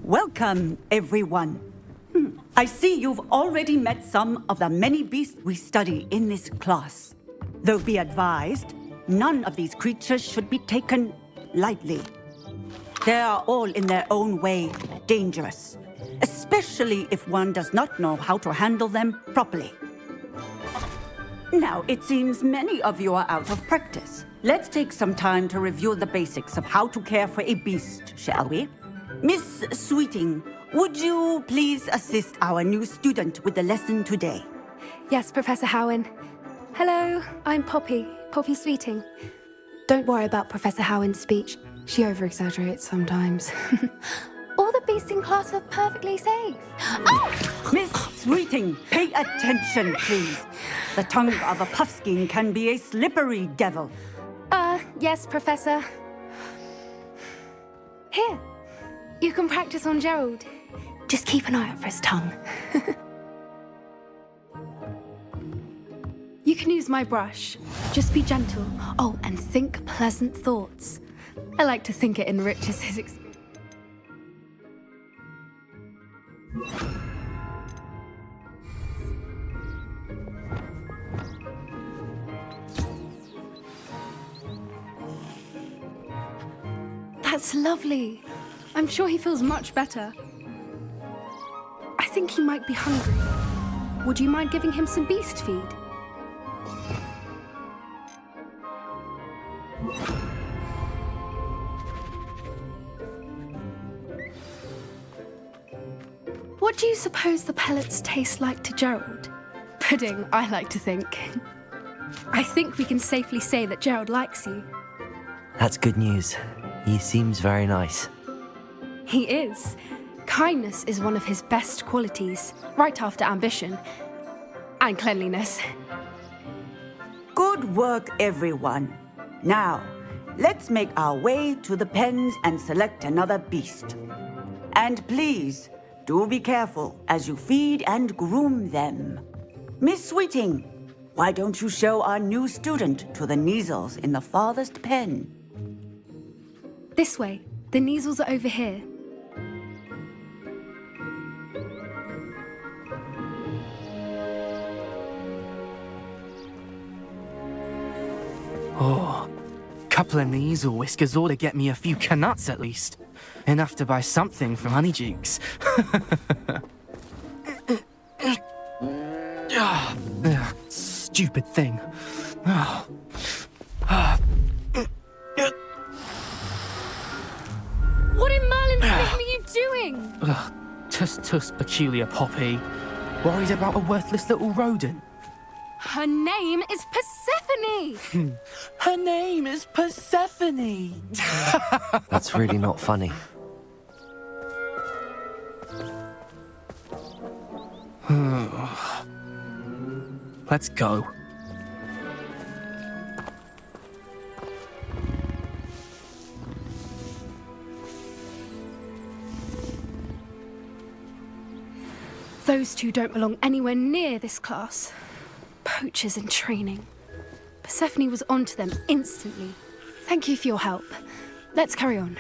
Welcome, everyone. I see you've already met some of the many beasts we study in this class. Though be advised, none of these creatures should be taken lightly. They are all in their own way dangerous, especially if one does not know how to handle them properly. Now, it seems many of you are out of practice. Let's take some time to review the basics of how to care for a beast, shall we? Miss Sweeting, would you please assist our new student with the lesson today? Yes, Professor Howen. Hello, I'm Poppy Sweeting. Don't worry about Professor Howen's speech. She over-exaggerates sometimes. All the beasts in class are perfectly safe. Oh! Miss Sweeting, pay attention, please. The tongue of a puffskein can be a slippery devil. Yes, Professor. Here, you can practice on Gerald. Just keep an eye out for his tongue. You can use my brush. Just be gentle. Oh, and think pleasant thoughts. I like to think it enriches his experience. That's lovely. I'm sure he feels much better. I think he might be hungry. Would you mind giving him some beast feed? What do you suppose the pellets taste like to Gerald? Pudding, I like to think. I think we can safely say that Gerald likes you. That's good news. He seems very nice. He is. Kindness is one of his best qualities, right after ambition. And cleanliness. Good work, everyone. Now, let's make our way to the pens and select another beast. And please, do be careful as you feed and groom them. Miss Sweeting, why don't you show our new student to the Neasels in the farthest pen? This way. The Neasels are over here. Oh, couple of Neasel whiskers ought to get me a few canuts at least. Enough to buy something from Honeydukes. Stupid thing. What in Merlin's name are you doing? Tuss, peculiar Poppy. Worried about a worthless little rodent. Her name is Persephone! Her name is Persephone! That's really not funny. Let's go. Those two don't belong anywhere near this class. Poachers in training. Persephone was onto them instantly. Thank you for your help. Let's carry on.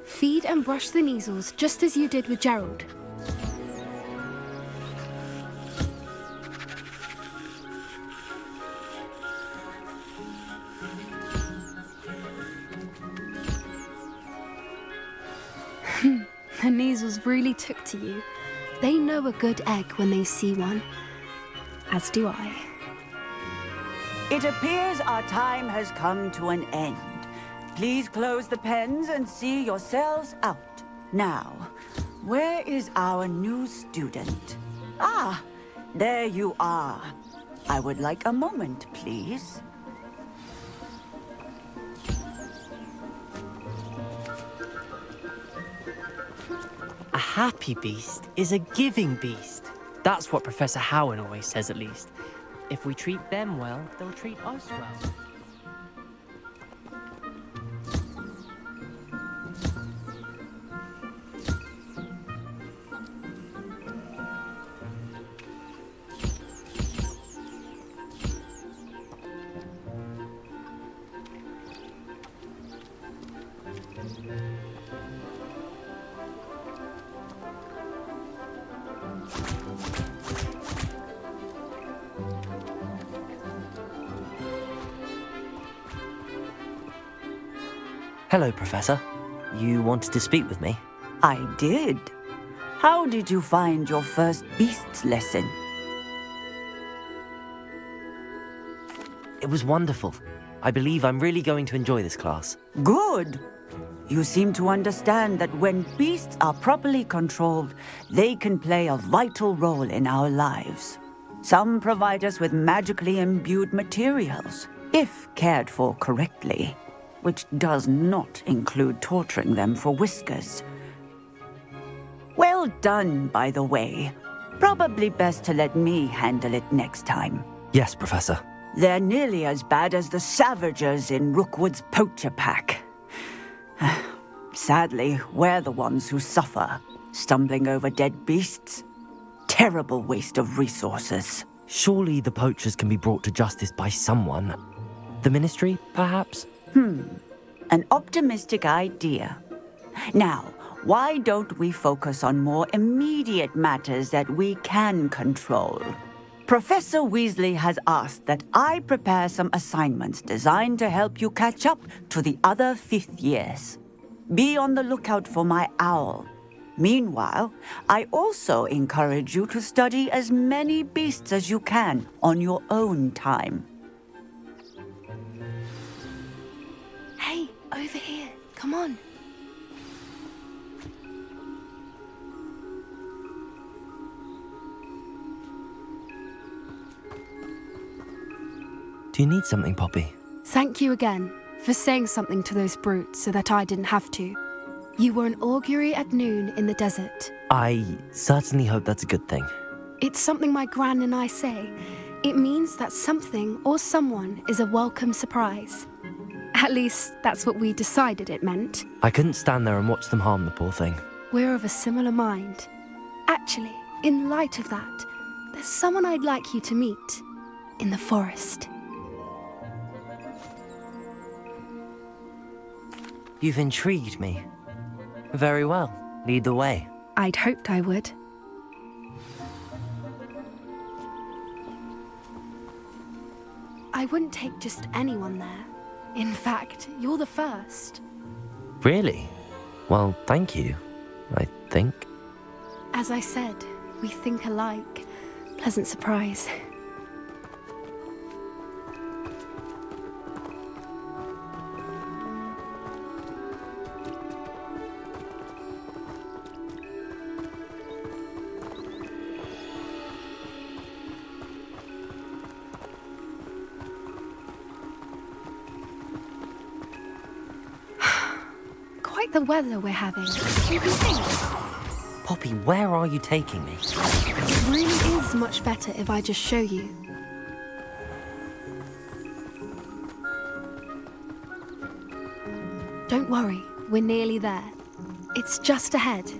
Feed and brush the Neasels just as you did with Gerald. The Neasels really took to you. They know a good egg when they see one. As do I. It appears our time has come to an end. Please close the pens and see yourselves out. Now, where is our new student? Ah, there you are. I would like a moment, please. A happy beast is a giving beast. That's what Professor Howen always says, at least. If we treat them well, they'll treat us well. Hello, Professor. You wanted to speak with me? I did. How did you find your first beasts lesson? It was wonderful. I believe I'm really going to enjoy this class. Good. You seem to understand that when beasts are properly controlled, they can play a vital role in our lives. Some provide us with magically imbued materials, if cared for correctly, which does not include torturing them for whiskers. Well done, by the way. Probably best to let me handle it next time. Yes, Professor. They're nearly as bad as the Savagers in Rookwood's poacher pack. Sadly, we're the ones who suffer, stumbling over dead beasts. Terrible waste of resources. Surely the poachers can be brought to justice by someone. The Ministry, perhaps? An optimistic idea. Now, why don't we focus on more immediate matters that we can control? Professor Weasley has asked that I prepare some assignments designed to help you catch up to the other fifth years. Be on the lookout for my owl. Meanwhile, I also encourage you to study as many beasts as you can on your own time. Hey, over here. Come on. Do you need something, Poppy? Thank you again for saying something to those brutes so that I didn't have to. You were an augury at noon in the desert. I certainly hope that's a good thing. It's something my gran and I say. It means that something or someone is a welcome surprise. At least, that's what we decided it meant. I couldn't stand there and watch them harm the poor thing. We're of a similar mind. Actually, in light of that, there's someone I'd like you to meet in the forest. You've intrigued me. Very well. Lead the way. I'd hoped I would. I wouldn't take just anyone there. In fact, you're the first. Really? Well, thank you, I think. As I said, we think alike. Pleasant surprise. Quite the weather we're having. Do you think? Poppy, where are you taking me? It really is much better if I just show you. Don't worry, we're nearly there. It's just ahead.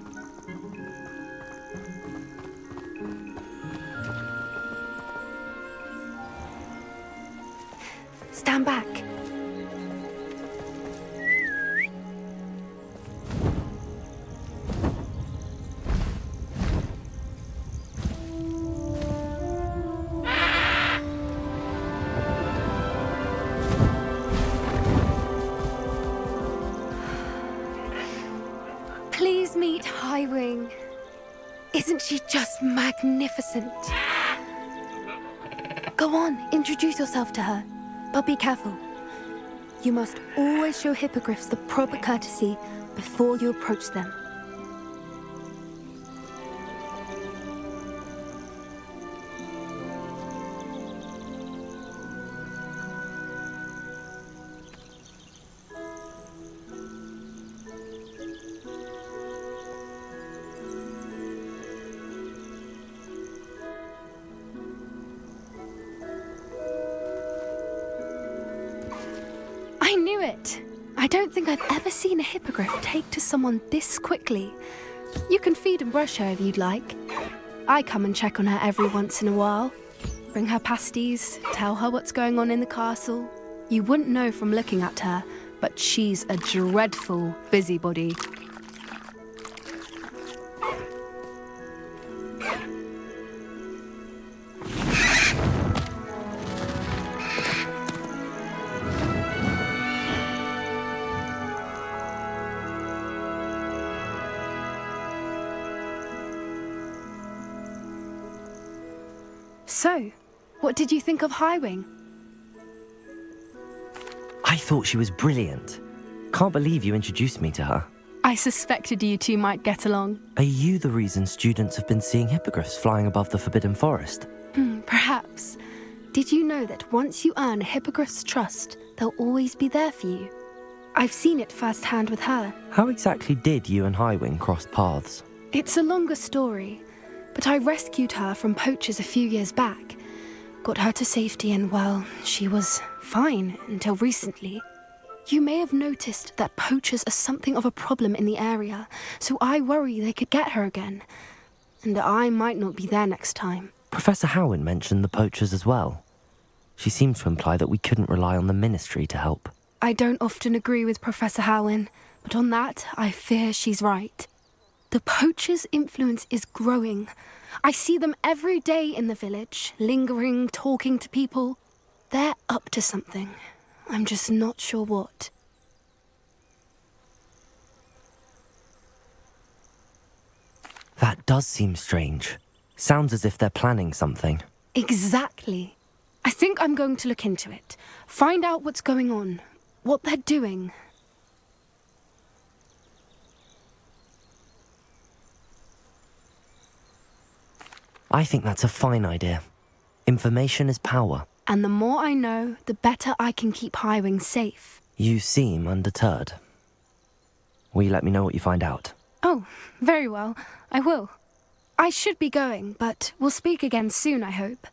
Stand back. Please meet Highwing. Isn't she just magnificent? Go on, introduce yourself to her. But be careful. You must always show hippogriffs the proper courtesy before you approach them. I knew it! I don't think I've ever seen a hippogriff take to someone this quickly. You can feed and brush her if you'd like. I come and check on her every once in a while. Bring her pasties, tell her what's going on in the castle. You wouldn't know from looking at her, but she's a dreadful busybody. So, what did you think of Highwing? I thought she was brilliant. Can't believe you introduced me to her. I suspected you two might get along. Are you the reason students have been seeing hippogriffs flying above the Forbidden Forest? Perhaps. Did you know that once you earn a hippogriff's trust, they'll always be there for you? I've seen it firsthand with her. How exactly did you and Highwing cross paths? It's a longer story, but I rescued her from poachers a few years back. Got her to safety and, well, she was fine until recently. You may have noticed that poachers are something of a problem in the area, so I worry they could get her again. And I might not be there next time. Professor Howin mentioned the poachers as well. She seemed to imply that we couldn't rely on the ministry to help. I don't often agree with Professor Howin, but on that, I fear she's right. The poachers' influence is growing. I see them every day in the village, lingering, talking to people. They're up to something. I'm just not sure what. That does seem strange. Sounds as if they're planning something. Exactly. I think I'm going to look into it. Find out what's going on, what they're doing. I think that's a fine idea. Information is power. And the more I know, the better I can keep Highwing safe. You seem undeterred. Will you let me know what you find out? Oh, very well. I will. I should be going, but we'll speak again soon, I hope.